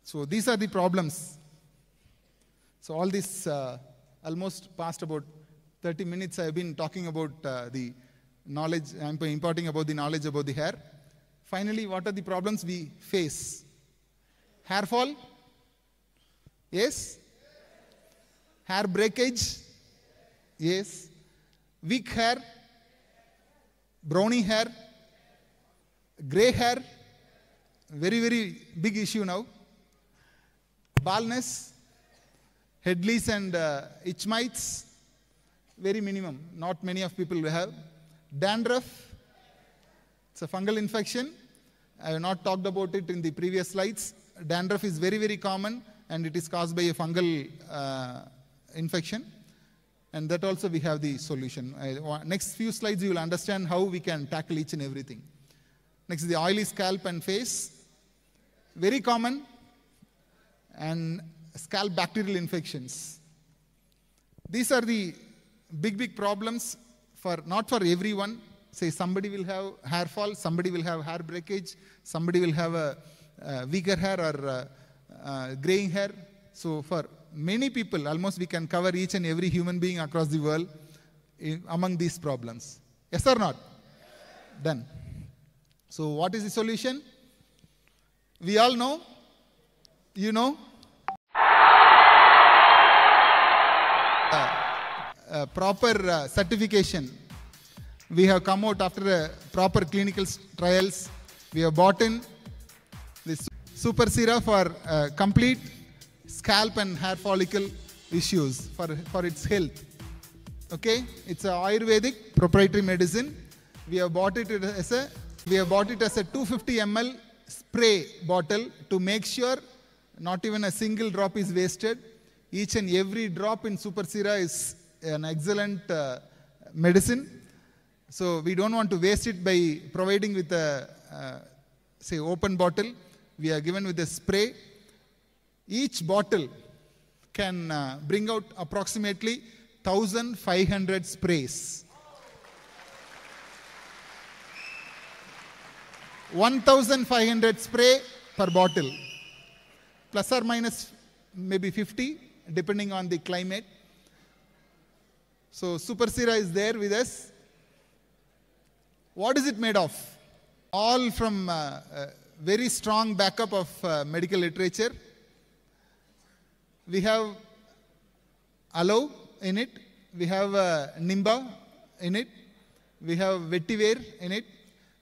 So these are the problems. So all this almost past about 30 minutes I have been talking about the knowledge, I am imparting about the knowledge about the hair. Finally, what are the problems we face? Hair fall? Yes. Hair breakage? Yes. Weak hair? Browny hair? Gray hair? Very, very big issue now. Baldness? Head fleas and itch mites? Very minimum. Not many of people will have. Dandruff? It's a fungal infection. I have not talked about it in the previous slides. Dandruff is very, very common and it is caused by a fungal infection. And that also we have the solution. Next few slides you will understand how we can tackle each and everything. Next is the oily scalp and face. Very common. And scalp bacterial infections. These are the big problems for not for everyone. Say somebody will have hair fall, somebody will have hair breakage, somebody will have a weaker hair or graying hair. So for many people, almost we can cover each and every human being across the world among these problems. Yes or not? Done. So what is the solution? We all know. You know. Proper certification. We have come out after a proper clinical trials. We have bought in this Super Sera for complete scalp and hair follicle issues for its health. Okay, it's a Ayurvedic proprietary medicine. We have bought it as a 250 ml spray bottle to make sure not even a single drop is wasted. Each and every drop in Super Sera is an excellent medicine. So we don't want to waste it by providing with a, say, open bottle. We are given with a spray. Each bottle can bring out approximately 1,500 sprays. 1,500 spray per bottle. Plus or minus maybe 50, depending on the climate. So Super Sera is there with us. What is it made of? All from very strong backup of medical literature. We have aloe in it. We have nimba in it. We have vetiver in it.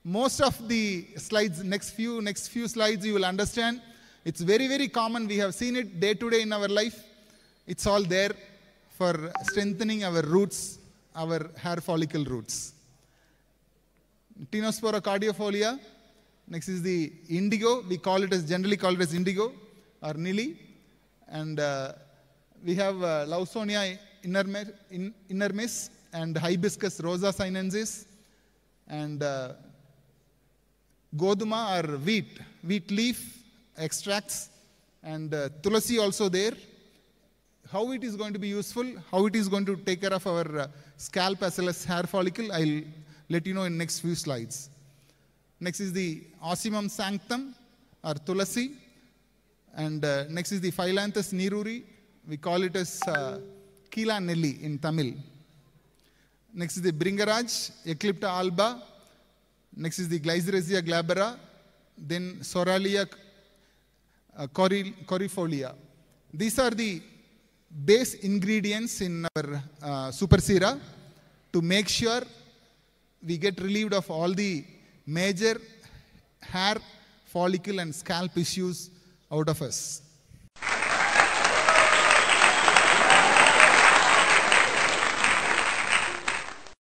Most of the slides, next few slides you will understand. It's very, very common. We have seen it day to day in our life. It's all there for strengthening our roots, our hair follicle roots. Tinospora cardiifolia. Next is the indigo. We generally call it as indigo or nili. And we have Lawsonia inermis and Hibiscus rosa sinensis and Goduma or wheat leaf extracts and Tulasi also there. How it is going to be useful, how it is going to take care of our scalp as well as hair follicle, I'll let you know in next few slides. Next is the Ocimum sanctum or Tulasi. And next is the Phyllanthus niruri. We call it as Kila Nelli in Tamil. Next is the Bringaraj, Eclipta alba. Next is the Glycyrrhizia glabra. Then Soralia corifolia. These are the base ingredients in our Super Sera to make sure we get relieved of all the major hair, follicle and scalp issues out of us.